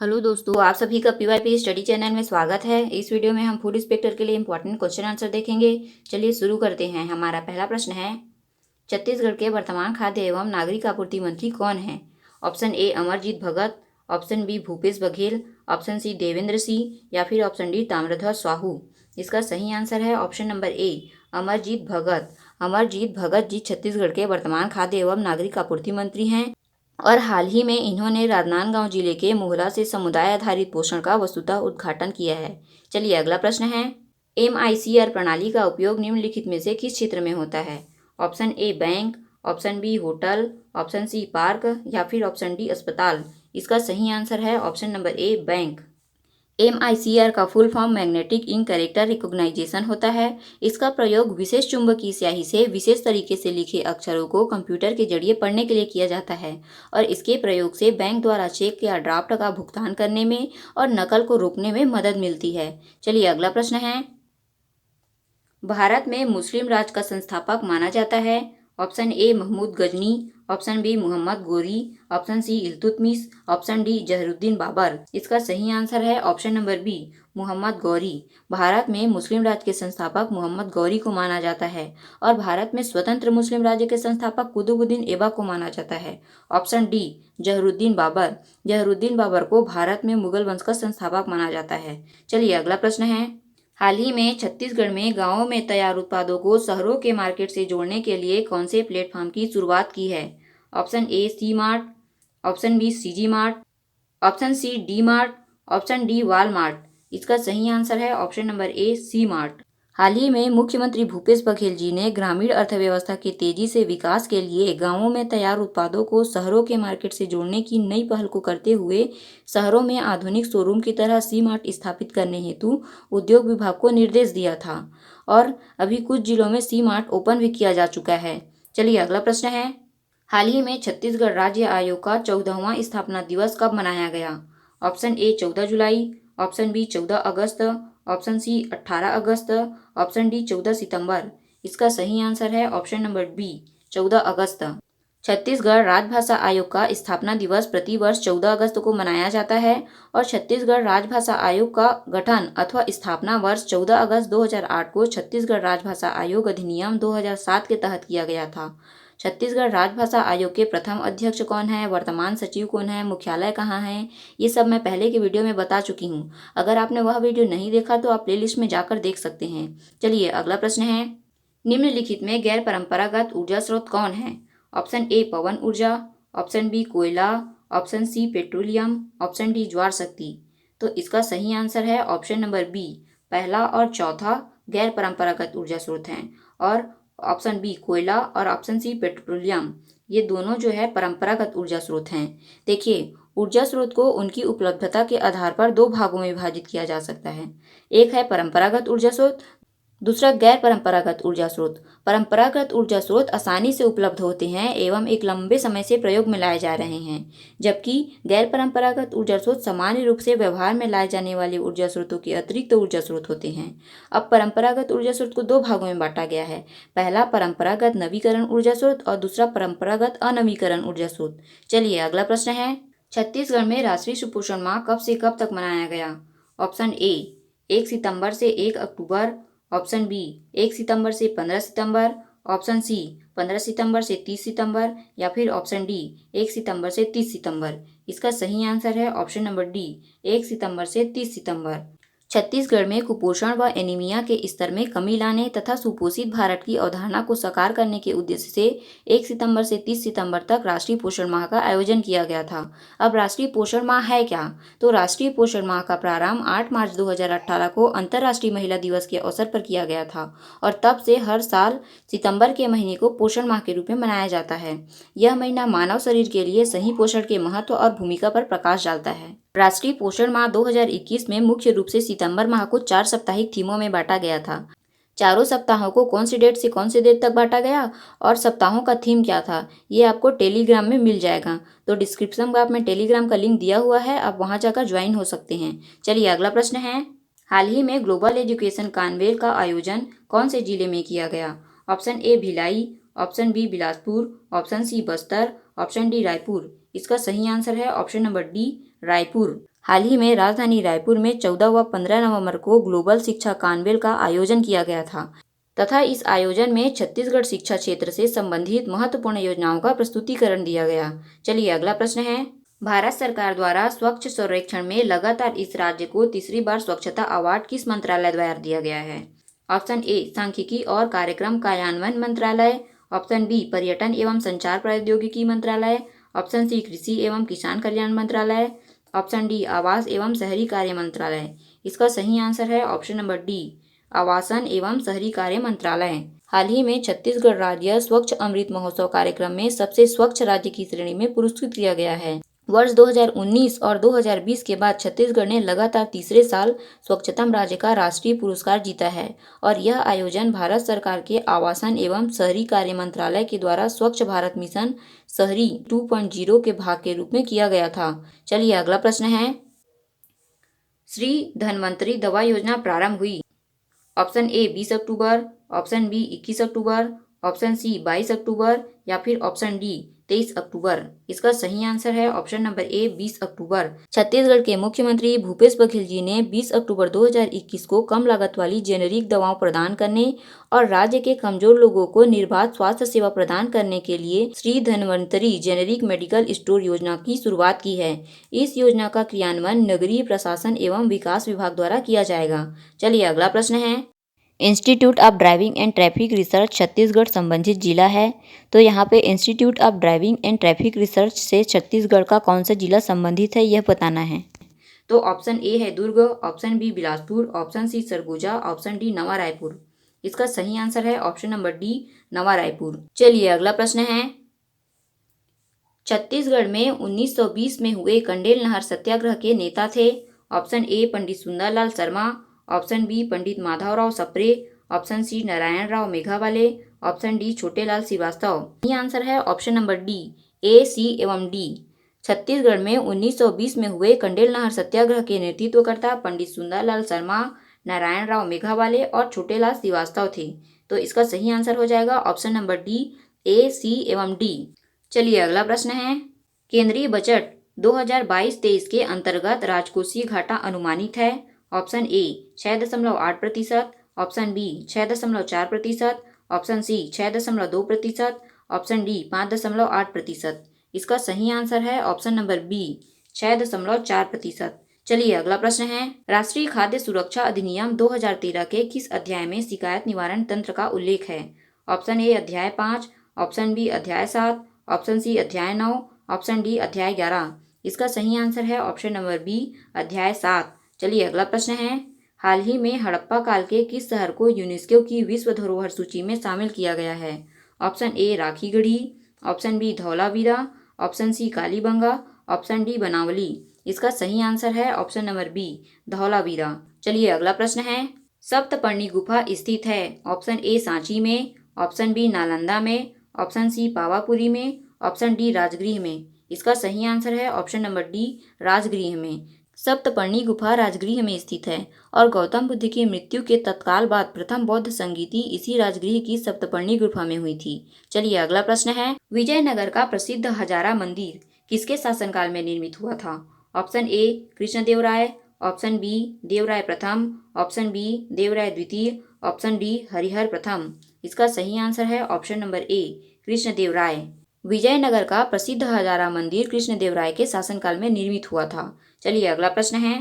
Hello दोस्तों, आप सभी का पीवाईपी स्टडी चैनल में स्वागत है। इस वीडियो में हम फूड इंस्पेक्टर के लिए इंपॉर्टेंट क्वेश्चन आंसर देखेंगे। चलिए शुरू करते हैं। हमारा पहला प्रश्न है, छत्तीसगढ़ के वर्तमान खाद्य एवं नागरिक आपूर्ति मंत्री कौन हैं? Option A Amarjeet Bhagat, option B Bhupesh Baghel, option C Devendra Singh या फिर ऑप्शन डी ताम्रध्वज साहू। इसका सही आंसर है ऑप्शन नंबर ए अमरजीत भगत। अमरजीत भगत जी छत्तीसगढ़ के वर्तमान खाद्य एवं नागरिक आपूर्ति मंत्री हैं और हाल ही में इन्होंने राजनांदगांव जिले के मोहला से समुदाय आधारित पोषण का वस्तुतः उद्घाटन किया है। चलिए अगला प्रश्न है, MICR प्रणाली का उपयोग निम्नलिखित में से किस क्षेत्र में होता है? Option A bank, option B hotel, option C park या फिर ऑप्शन डी अस्पताल। इसका सही आंसर है option number A bank. MICR का full form magnetic ink character recognition होता है। इसका प्रयोग विशेष चुंबकीय स्याही से विशेष तरीके से लिखे अक्षरों को कंप्यूटर के जरिए पढ़ने के लिए किया जाता है और इसके प्रयोग से बैंक द्वारा चेक या ड्राफ्ट का भुगतान करने में और नकल को रोकने में मदद मिलती है। चलिए अगला प्रश्न है, भारत में मुस्लिम राज का संस्थापक माना जाता है। Option A Mahmud Ghazni, option B Mohammad Ghori, option C Iltutmish, option D Zahiruddin Babur. इसका सही आंसर है option number B Mohammad Ghori. Bharat में मुस्लिम राज्य के संस्थापक मोहम्मद गौरी को माना जाता है और भारत में स्वतंत्र मुस्लिम राज्य के संस्थापक कुतुबुद्दीन ऐबक को माना जाता है। Option D Zahiruddin Babur. जहरुद्दीन बाबर को भारत में मुगल वंश का संस्थापक माना जाता है। चलिए अगला प्रश्न है, हाल ही में छत्तीसगढ़ में गांवों में तैयार उत्पादों को शहरों के मार्केट से जोड़ने के लिए कौन से प्लेटफॉर्म की शुरुआत की है? Option A C mart, option B CG mart, option C D mart, option D Walmart. इसका सही आंसर है option number A C mart. हाल ही में मुख्यमंत्री भूपेश बघेल जी ने ग्रामीण अर्थव्यवस्था के तेजी से विकास के लिए गांवों में तैयार उत्पादों को शहरों के मार्केट से जोड़ने की नई पहल को करते हुए शहरों में आधुनिक शोरूम की तरह सी मार्ट स्थापित करने हेतु उद्योग विभाग को निर्देश दिया था और अभी कुछ जिलों में सी मार्ट ओपन भी किया जा चुका है। चलिए अगला प्रश्न है, हाल ही में छत्तीसगढ़ राज्य आयोग का 14वां स्थापना दिवस कब मनाया गया? ऑप्शन ए 14 जुलाई, ऑप्शन बी 14 अगस्त, ऑप्शन सी 18 अगस्त, ऑप्शन डी 14 सितंबर। इसका सही आंसर है ऑप्शन नंबर बी 14 अगस्त। छत्तीसगढ़ राजभाषा आयोग का स्थापना दिवस प्रतिवर्ष 14 अगस्त को मनाया जाता है और छत्तीसगढ़ राजभाषा आयोग का गठन अथवा स्थापना वर्ष 14 अगस्त 2008 को छत्तीसगढ़ राजभाषा आयोग अधिनियम 2007 के तहत किया गया था। छत्तीसगढ़ राजभाषा आयोग के प्रथम अध्यक्ष कौन है, वर्तमान सचिव कौन है, मुख्यालय कहाँ है, ये सब मैं पहले के वीडियो में बता चुकी हूँ। अगर आपने वह वीडियो नहीं देखा तो आप प्लेलिस्ट में जाकर देख सकते हैं। चलिए अगला प्रश्न है, निम्नलिखित में गैर परंपरागत ऊर्जा स्रोत कौन है? ऑप्शन ए पवन ऊर्जा, ऑप्शन बी कोयला, ऑप्शन सी पेट्रोलियम, ऑप्शन डी ज्वार शक्ति। तो इसका सही आंसर है ऑप्शन नंबर बी पहला और चौथा गैर परंपरागत ऊर्जा स्रोत हैं और ऑप्शन बी कोयला और ऑप्शन सी पेट्रोलियम, ये दोनों जो है परंपरागत ऊर्जा स्रोत हैं। देखिए, ऊर्जा स्रोत को उनकी उपलब्धता के आधार पर दो भागों में विभाजित किया जा सकता है। एक है परंपरागत ऊर्जा स्रोत, दूसरा गैर परंपरागत ऊर्जा स्रोत। परंपरागत ऊर्जा स्रोत आसानी से उपलब्ध होते हैं एवं एक लंबे समय से प्रयोग में लाए जा रहे हैं, जबकि गैर परंपरागत ऊर्जा स्रोत सामान्य रूप से व्यवहार में लाए जाने वाले ऊर्जा स्रोतों के अतिरिक्त ऊर्जा स्रोत होते हैं। अब परंपरागत ऊर्जा स्रोत को दो भागों में बांटा गया है, पहला परंपरागत नवीकरण ऊर्जा स्रोत और दूसरा परंपरागत अनवीकरण ऊर्जा स्रोत। चलिए अगला प्रश्न है, छत्तीसगढ़ में राष्ट्रीय सुपोषण माह कब से कब तक मनाया गया? ऑप्शन ए 1 सितंबर से 1 अक्टूबर, ऑप्शन बी 1 सितंबर से 15 सितंबर, ऑप्शन सी 15 सितंबर से 30 सितंबर या फिर ऑप्शन डी 1 सितंबर से 30 सितंबर। इसका सही आंसर है ऑप्शन नंबर डी 1 सितंबर से 30 सितंबर। छत्तीसगढ़ में कुपोषण व एनीमिया के स्तर में कमी लाने तथा सुपोषित भारत की अवधारणा को साकार करने के उद्देश्य से 1 सितंबर से 30 सितंबर तक राष्ट्रीय पोषण माह का आयोजन किया गया था। अब राष्ट्रीय पोषण माह है क्या? तो राष्ट्रीय पोषण माह का प्रारंभ 8 मार्च 2018 को अंतर्राष्ट्रीय महिला दिवस के अवसर पर किया गया था और तब से हर साल सितंबर के महीने को पोषण माह के रूप में मनाया जाता है। यह महीना मानव शरीर के लिए सही पोषण के महत्व और भूमिका पर प्रकाश डालता है। राष्ट्रीय पोषण माह 2021 में मुख्य रूप से सितंबर माह को 4 साप्ताहिक थीमों में बांटा गया था। चारों सप्ताहों को कौन सी डेट से कौन सी डेट तक बांटा गया और सप्ताहों का थीम क्या था, ये आपको टेलीग्राम में मिल जाएगा। तो डिस्क्रिप्शन बॉक्स में टेलीग्राम का लिंक दिया हुआ है, आप वहां जाकर ज्वाइन हो सकते हैं। चलिए अगला प्रश्न है, हाल ही में ग्लोबल एजुकेशन कॉन्क्लेव का आयोजन कौन से जिले में किया गया? Option A Bhilai, option B Bilaspur, option C Bastar, option D Raipur. इसका सही आंसर है ऑप्शन नंबर डी रायपुर। हाल ही में राजधानी रायपुर में 14 व 15 नवंबर को ग्लोबल शिक्षा कानवेल का आयोजन किया गया था तथा इस आयोजन में छत्तीसगढ़ शिक्षा क्षेत्र से संबंधित महत्वपूर्ण योजनाओं का प्रस्तुतिकरण दिया गया। चलिए अगला प्रश्न है, भारत सरकार द्वारा स्वच्छ सर्वेक्षण में लगातार इस राज्य को तीसरी बार स्वच्छता अवार्ड किस मंत्रालय द्वारा दिया गया है? ऑप्शन ए सांख्यिकी और कार्यक्रम कार्यान्वयन मंत्रालय, ऑप्शन बी पर्यटन एवं संचार प्रौद्योगिकी मंत्रालय, ऑप्शन सी कृषि एवं किसान कल्याण मंत्रालय, ऑप्शन डी आवास एवं शहरी कार्य मंत्रालय। इसका सही आंसर है ऑप्शन नंबर डी, आवासन एवं शहरी कार्य मंत्रालय। हाल ही में छत्तीसगढ़ राज्य स्वच्छ अमृत महोत्सव कार्यक्रम में सबसे स्वच्छ राज्य की श्रेणी में पुरस्कृत किया गया है। वर्ष 2019 और 2020 के बाद छत्तीसगढ़ ने लगातार तीसरे साल स्वच्छतम राज्य का राष्ट्रीय पुरस्कार जीता है और यह आयोजन भारत सरकार के आवासन एवं शहरी कार्य मंत्रालय के द्वारा स्वच्छ भारत मिशन शहरी 2.0 के भाग के रूप में किया गया था। चलिए अगला प्रश्न है, श्री धन्वंतरी दवा योजना प्रारंभ हुई। ऑप्शन ए 20 अक्टूबर, ऑप्शन बी 21 अक्टूबर, ऑप्शन सी 22 अक्टूबर या फिर ऑप्शन डी 23 अक्टूबर। इसका सही आंसर है ऑप्शन नंबर ए 20 अक्टूबर। छत्तीसगढ़ के मुख्यमंत्री भूपेश बघेल जी ने 20 अक्टूबर 2021 को कम लागत वाली जेनेरिक दवाओं प्रदान करने और राज्य के कमजोर लोगों को निर्बाध स्वास्थ्य सेवा प्रदान करने के लिए Shri Dhanvantari generic medical store योजना की शुरुआत की है। इस योजना का क्रियान्वयन नगरीय प्रशासन एवं विकास विभाग द्वारा किया जाएगा। चलिए अगला प्रश्न है, institute of driving and traffic research Chhattisgarh संबंधित जिला है, तो यहाँ पे institute of driving and traffic research से छत्तीसगढ़ का कौन सा जिला संबंधित है यह बताना है। तो ऑप्शन ए है Durg, option B Bilaspur, option C Surguja, option D Nava Raipur. इसका सही आंसर है option number D Nava Raipur. चलिए अगला प्रश्न है, छत्तीसगढ़ में 1920 में हुए कंडेल नहर सत्याग्रह के नेता थे। Option A Pandit Sundarlal Sharma, option B Pandit Madhavrao Sapre, option C Narayan Rao Meghawale, option D Chhotelal Shrivastava. सही आंसर है option number D A, C एवं डी। छत्तीसगढ़ में 1920 में हुए कंडेल नहर सत्याग्रह के नेतृत्वकर्ता पंडित सुंदरलाल शर्मा, नारायण राव मेघावाले और छोटेलाल श्रीवास्तव थे। तो इसका सही आंसर हो जाएगा option number D A, C एवं डी। चलिए अगला प्रश्न है, केंद्रीय बजट 2022-23 के अंतर्गत राजकोषीय घाटा अनुमानित है। Option A 6.8%, option B 6.4%, option C 6.2%, option D 5.8%। इसका सही आंसर है ऑप्शन नंबर बी 6.4%। चलिए अगला प्रश्न है, राष्ट्रीय खाद्य सुरक्षा अधिनियम 2013 के किस अध्याय में शिकायत निवारण तंत्र का उल्लेख है? ऑप्शन ए अध्याय 5, ऑप्शन बी अध्याय 7, ऑप्शन सी अध्याय 9, ऑप्शन डी अध्याय 11। इसका सही आंसर है ऑप्शन नंबर बी अध्याय 7। चलिए अगला प्रश्न है, हाल ही में हड़प्पा काल के किस शहर को यूनेस्को की विश्व धरोहर सूची में शामिल किया गया है? Option A Rakhigarhi, option B Dholavira, option C Kalibangan, option D Banawali. इसका सही आंसर है ऑप्शन नंबर बी धौलावीरा। चलिए अगला प्रश्न है, सप्तपर्णी गुफा स्थित है। ऑप्शन ए सांची में, ऑप्शन बी नालंदा में, ऑप्शन सी पावापुरी में, ऑप्शन डी राजगृह में। इसका सही आंसर है ऑप्शन नंबर डी राजगृह में। सप्तपर्णी गुफा राजगृह में स्थित है और गौतम बुद्ध की मृत्यु के तत्काल बाद प्रथम बौद्ध संगीति इसी राजगृह की सप्तपर्णी गुफा में हुई थी। चलिए अगला प्रश्न है, विजयनगर का प्रसिद्ध हजारा मंदिर किसके शासनकाल में निर्मित हुआ था? Option A Krishnadevaraya, option B Devaraya प्रथम, ऑप्शन बी देवराय द्वितीय, ऑप्शन डी हरिहर प्रथम। इसका सही आंसर है option number A Krishnadevaraya. Vijayanagara का प्रसिद्ध हजारा मंदिर कृष्णदेवराय के शासनकाल में निर्मित हुआ था। चलिए अगला प्रश्न है,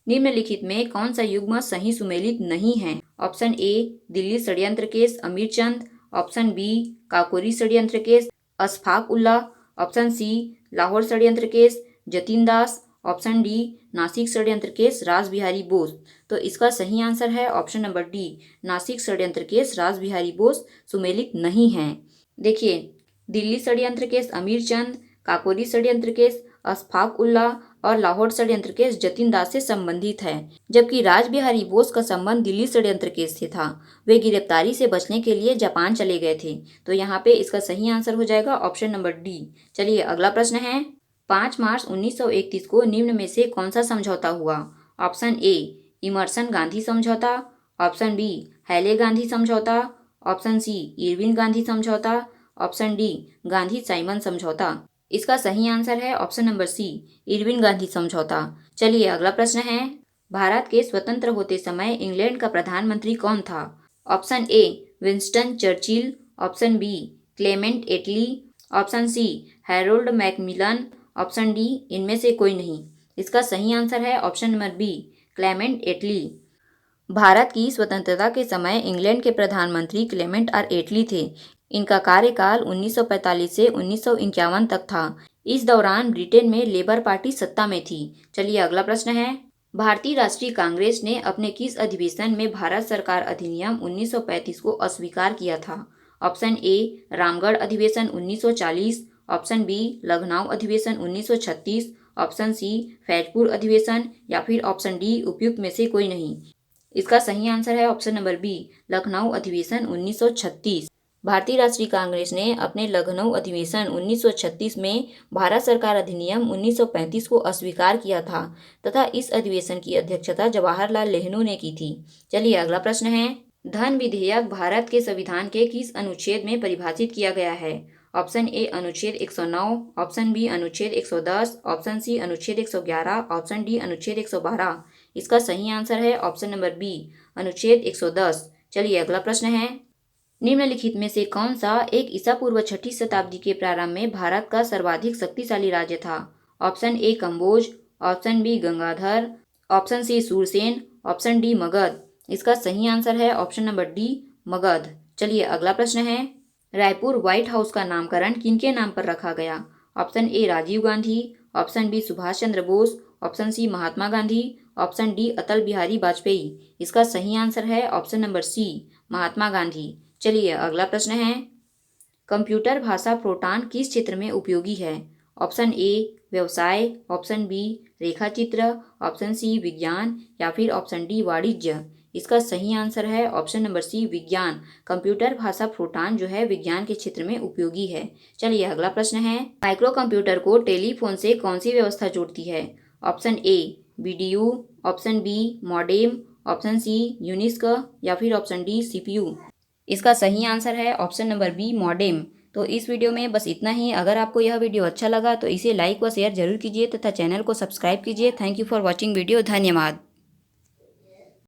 निम्नलिखित में कौन सा युग्म सही सुमेलित नहीं है? ऑप्शन ए दिल्ली षड्यंत्र case Amirchand, option B Kakori षड्यंत्र case Ashfaq Ullah, option C Lahore षड्यंत्र case Jatin Das, option D Nashik षड्यंत्र केस रासबिहारी बोस। तो इसका सही आंसर है ऑप्शन नंबर डी नासिक षड्यंत्र केस रासबिहारी बोस सुमेलित नहीं है। देखिए, दिल्ली षड्यंत्र केस अमीरचंद, काकोरी षड्यंत्र केस अशफाक उल्लाह और लाहौर षड्यंत्र केस जतिन दास से संबंधित है, जबकि रासबिहारी बोस का संबंध दिल्ली षड्यंत्र केस से था। वे गिरफ्तारी से बचने के लिए जापान चले गए थे। तो यहाँ पे इसका सही आंसर हो जाएगा ऑप्शन नंबर डी। चलिए अगला प्रश्न है, 5 मार्च 1931 को निम्न में से कौन सा समझौता हुआ? ऑप्शन ए इमर्सन गांधी समझौता, ऑप्शन बी हैले गांधी समझौता, ऑप्शन सी इरविन गांधी समझौता, ऑप्शन डी गांधी साइमन समझौता। इसका सही आंसर है option number C Irwin Gandhi समझौता। चलिए अगला प्रश्न है, भारत के स्वतंत्र होते समय इंग्लैंड का प्रधानमंत्री कौन था? Option A Winston Churchill, option B Clement Attlee, option C Harold Macmillan, option D इनमें से कोई नहीं। इसका सही आंसर है option number B Clement Attlee. Bharat की स्वतंत्रता के समय इंग्लैंड के प्रधानमंत्री क्लेमेंट आर एटली थे। इनका कार्यकाल 1945 से 1951 तक था। इस दौरान ब्रिटेन में लेबर पार्टी सत्ता में थी। चलिए अगला प्रश्न है, भारतीय राष्ट्रीय कांग्रेस ने अपने किस अधिवेशन में भारत सरकार अधिनियम 1935 को अस्वीकार किया था? ऑप्शन ए रामगढ़ अधिवेशन 1940, ऑप्शन बी लखनऊ अधिवेशन 1936, ऑप्शन सी फैजपुर अधिवेशन या फिर ऑप्शन डी उपयुक्त में से कोई नहीं। इसका सही आंसर है ऑप्शन नंबर बी लखनऊ अधिवेशन 1936। भारतीय राष्ट्रीय कांग्रेस ने अपने लखनऊ अधिवेशन 1936 में भारत सरकार अधिनियम 1935 को अस्वीकार किया था तथा इस अधिवेशन की अध्यक्षता जवाहरलाल नेहरू ने की थी। चलिए अगला प्रश्न है, धन विधेयक भारत के संविधान के किस अनुच्छेद में परिभाषित किया गया है? ऑप्शन ए अनुच्छेद 109, ऑप्शन बी अनुच्छेद 110, ऑप्शन सी अनुच्छेद 111, ऑप्शन डी अनुच्छेद 112। इसका सही आंसर है ऑप्शन नंबर बी अनुच्छेद 110। चलिए अगला प्रश्न है, निम्नलिखित में से कौन सा एक ईसा पूर्व 6ठी शताब्दी के प्रारंभ में भारत का सर्वाधिक शक्तिशाली राज्य था? Option A Kamboja, option B Gangadhar, option C Surasena, option D Magadha. इसका सही आंसर है ऑप्शन नंबर डी मगध। चलिए अगला प्रश्न है, रायपुर व्हाइट हाउस का नामकरण किनके नाम पर रखा गया? Option A Rajiv Gandhi, option B Subhash Chandra Bose, option C Mahatma Gandhi, option D Atal Bihari Vajpayee. इसका सही आंसर है option number C Mahatma Gandhi. चलिए अगला प्रश्न है, कंप्यूटर भाषा फोरट्रान किस क्षेत्र में उपयोगी है? ऑप्शन ए व्यवसाय, ऑप्शन बी रेखाचित्र, ऑप्शन सी विज्ञान या फिर ऑप्शन डी वाणिज्य। इसका सही आंसर है ऑप्शन नंबर सी विज्ञान। कंप्यूटर भाषा फोरट्रान जो है विज्ञान के क्षेत्र में उपयोगी है। चलिए अगला प्रश्न है, माइक्रो कंप्यूटर को टेलीफोन से कौन सी व्यवस्था जोड़ती है? Option A BDU, option B modem, option C यूनिस्क या फिर ऑप्शन डी सीपीयू। इसका सही आंसर है ऑप्शन नंबर बी मॉडेम। तो इस वीडियो में बस इतना ही। अगर आपको यह वीडियो अच्छा लगा तो इसे लाइक व शेयर जरूर कीजिए तथा चैनल को सब्सक्राइब कीजिए। Thank you for watching video. धन्यवाद।